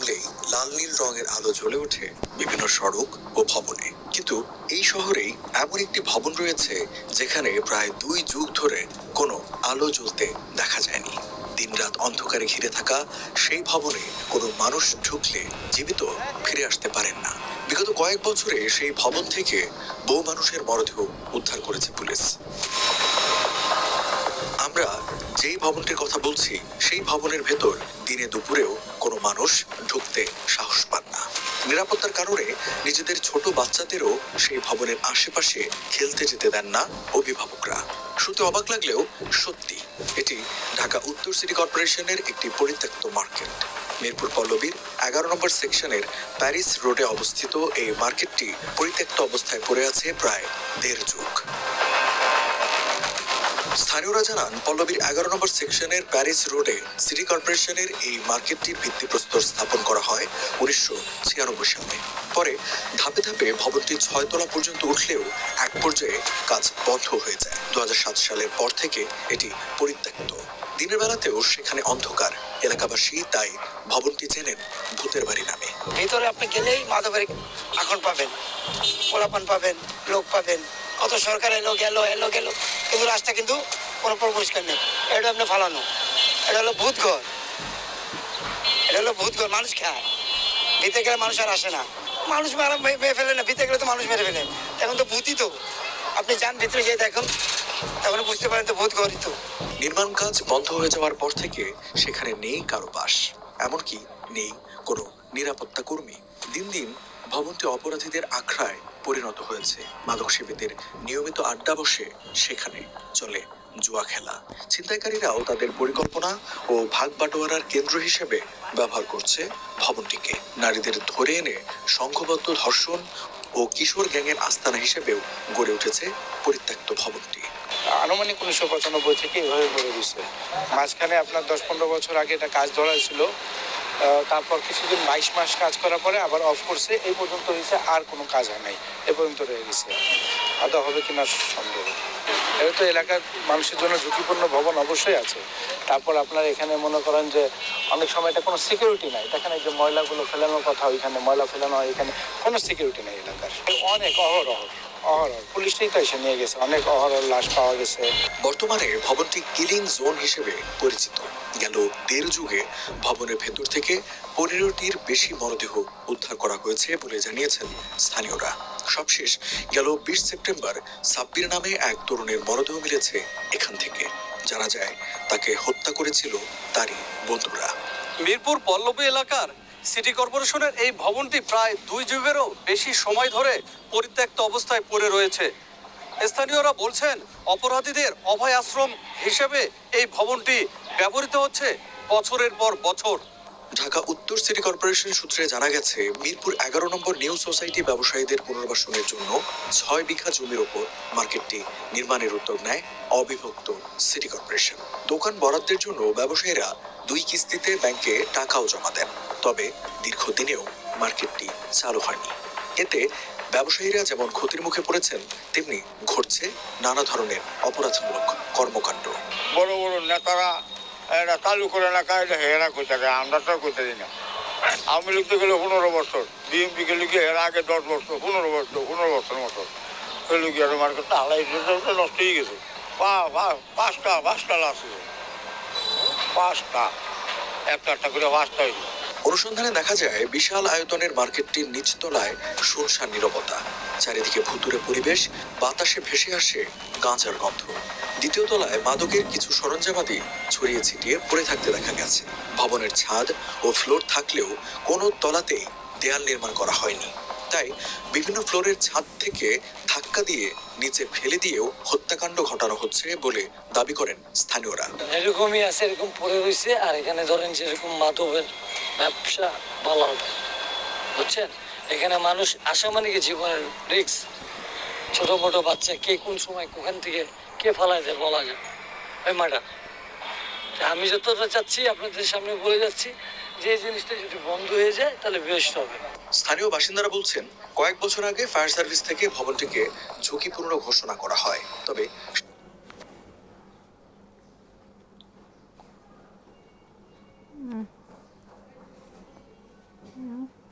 নামলেই লাল নীল রঙের আলো জ্বলে ওঠে বিভিন্ন সড়ক ও ভবনে। কিন্তু এই শহরেই এমন একটি ভবন রয়েছে যেখানে প্রায় 2 যুগ ধরে কোনো আলো জ্বলতে দেখা যায়নি। দিনরাত অন্ধকারে ঘিরে থাকা সেই ভবনে কোনো মানুষ ঢুকলে জীবিত ফিরে আসতে পারেন না। বিগত কয়েক বছরে সেই ভবন থেকে বহু মানুষের মরদেহ উদ্ধার করেছে পুলিশ। আমরা যেই ভবনটির কথা বলছি সেই ভবনের ভেতর দিনে দুপুরেও কোনো মানুষ ঢুকতে সাহস পান না। নিরাপত্তার কারণে নিজেদের ছোট বাচ্চাদেরও সেই ভবনের আশেপাশে খেলতে যেতে দেন না অভিভাবকরা। শুনতে অবাক লাগলেও সত্যি, এটি ঢাকা উত্তর সিটি কর্পোরেশনের একটি পরিত্যক্ত মার্কেট। মিরপুর পল্লবীর 11 নম্বর সেকশনের প্যারিস রোডে অবস্থিত এই মার্কেটটি পরিত্যক্ত অবস্থায় পড়ে আছে প্রায় 1.5 যুগ। স্থানীয়রা জানান, পল্লবীর 11 নম্বর সেকশনের প্যারিস রোডে সিটি কর্পোরেশনের এই মার্কেটটির ভিত্তিপ্রস্তর স্থাপন করা হয় 1996 সালে। পরে ধাপে ধাপে ভবনটি 6 তলা পর্যন্ত উঠলেও এক পর্যায়ে কাজ বন্ধ হয়ে যায়। 2007 সালের পর থেকে এটি পরিত্যক্ত। দিনের বেলাতেও সেখানে অন্ধকার। এলাকাবাসী তাই ভবনটি চেনেন ভূতের বাড়ি নামে। ভিতরে আপনি গেলেই মাদকের আগুন পাবেন, পোলাপান পাবেন, লোক পাবেন। কত সরকার এলো গেল কিন্তু রাস্তা কিন্তু কোনো পরিষ্কার নেই। এটা আপনি ফালানো, এটা হলো ভূতঘর, মানুষ খায়। ভিতরে গেলে মানুষ আর আসে না, মানুষ মেরে ফেলে না, ভিতরে গেলে তো মানুষ মেরে ফেলে। এখন তো ভূতই তো, আপনি যান ভিতরে যেয়ে দেখুন, তখন বুঝতে পারেন তো ভূতঘরই তো। নির্মাণ কাজ বন্ধ হয়ে যাওয়ার পর থেকে সেখানে নেই কারো বাস, এমনকি নেই কোনো নিরাপত্তা কর্মী। দিন দিন ভবনটি অপরাধীদের আখড়ায় পরিণত হয়েছে। মাদক সেবীদের নিয়মিত আড্ডা বসে, সেখানে চলে জুয়া খেলা। ছিনতাইকারীরাও তাদের পরিকল্পনা ও ভাগ বাটোয়ারার কেন্দ্র হিসেবে ব্যবহার করছে ভবনটিকে। নারীদের ধরে এনে সংঘবদ্ধ ধর্ষণ ও কিশোর গ্যাংয়ের আস্তানা হিসেবেও গড়ে উঠেছে পরিত্যক্ত ভবনটি। আনুমানিক 1995 থেকে এভাবে গড়ে দিচ্ছে। মাঝখানে আপনার 10-15 বছর আগে এটা কাজ ধরা ছিল, তারপর কিছুদিন 22 মাস কাজ করার পরে আবার অফ করছে। এই পর্যন্ত হয়েছে, আর কোনো কাজ হয় নাই, এ পর্যন্ত রয়ে গেছে। আদৌ হবে কিনা সন্দেহ। এটা তো এলাকার মানুষের জন্য ঝুঁকিপূর্ণ ভবন অবশ্যই আছে। তারপর আপনার এখানে মনে করেন যে অনেক সময় এটা কোনো সিকিউরিটি নাই। এখানে যে ময়লাগুলো ফেলানোর কথা, ওইখানে ময়লা ফেলানো হয়, এখানে কোনো সিকিউরিটি নেই এলাকার। অনেক অহরহ পুলিশটাই তো এসে নিয়ে গেছে, অনেক অহরহ লাশ পাওয়া গেছে। বর্তমানে ভবনটি কিলিং জোন হিসেবে পরিচিত। গেল 1.5 যুগে ভবনের ভেতর থেকে 15টির বেশি মরদেহ উদ্ধার করা হয়েছে বলে জানিয়েছেন স্থানীয়রা। সবশেষ গেল 20 সেপ্টেম্বর সাব্বির নামে এক তরুণের মরদেহ মিলেছে এখান থেকে। জানা যায় তাকে হত্যা করেছিল তারই বন্ধুরা। মিরপুর পল্লবী এলাকার সিটি কর্পোরেশনের এই ভবনটি প্রায় 2 যুগেরও বেশি সময় ধরে পরিত্যক্ত অবস্থায় পড়ে রয়েছে। স্থানীয়রা বলছেন, অপরাধীদের অভয় আশ্রম হিসেবে এই ভবনটি ব্যবহৃত হচ্ছে বছরের পর বছর। ঢাকা উত্তর সিটি কর্পোরেশন সূত্রে জানা গেছে, মিরপুর 11 নম্বর নিউ সোসাইটি ব্যবসায়ীদের পুনর্বাসনের জন্য 6 বিঘা জমির ওপর মার্কেটটি নির্মাণের উদ্যোগ নেয় অবিভক্ত সিটি কর্পোরেশন। দোকান বরাদ্দের জন্য ব্যবসায়ীরা 2 কিস্তিতে ব্যাংকে টাকাও জমা দেন। তবে দীর্ঘদিনেও মার্কেটটি চালু হয়নি। এতে ব্যবসায়ীরা যেমন ক্ষতির মুখে পড়েছেন, তেমনি ঘটছে নানা ধরনের অপরাধমূলক কর্মকাণ্ড। বড় বড় নেতারা এটা চালু করে না, কাজটা হেরা করতে দেয়, আমরা তো করতে দিই না। আওয়ামী লীগ তো গেলে 15 বছর, বিএনপি গেলে গিয়ে এর আগে 10 বছর, 15 বছর মতো হইলে গিয়ে মার্কেটটা হালাই নষ্ট হয়ে গেছে। পাঁচটা লাশ, 5টা, একটা করে 5টা হয়েছে। অনুসন্ধানে দেখা যায়, বিশাল আয়তনের মার্কেটটির নিচতলায় শুনশান নীরবতা। চারিদিকে ভুতুড়ে পরিবেশ, বাতাসে ভেসে আসে গাঁজার গন্ধ। দ্বিতীয় তলায় মাদকের কিছু সরঞ্জামাদি ছড়িয়ে ছিটিয়ে পড়ে থাকতে দেখা গেছে। ভবনের ছাদ ও ফ্লোর থাকলেও কোনো তলাতেই দেয়াল নির্মাণ করা হয়নি। তাই বিভিন্ন ফ্লোরের ছাদ থেকে ধাক্কা দিয়ে নিচে ফেলে দিয়েও হত্যাকাণ্ড ঘটানো হচ্ছে বলে দাবি করেন স্থানীয়রা। এরকমই আছে, এরকম পড়ে রয়েছে। আর এখানে ধরেন যেরকম মাদকের ব্যবসা ভালো হবে, বুঝছেন। এখানে মানুষ আসা মানে কি জীবনের রিস্ক। ছোট মোটো বাচ্চা কে কোন সময় কোখান থেকে কে ফালাই দেয় বলা যায়। ওই ম্যাডাম, আমি যতটা চাচ্ছি আপনাদের সামনে বলে যাচ্ছি যে এই জিনিসটা যদি বন্ধ হয়ে যায় তাহলে বেস্ট হবে। স্থানীয় বাসিন্দারা বলছেন, কয়েক বছর আগে ফায়ার সার্ভিস থেকে ভবনটিকে ঝুঁকিপূর্ণ ঘোষণা করা হয়। তবে Yeah.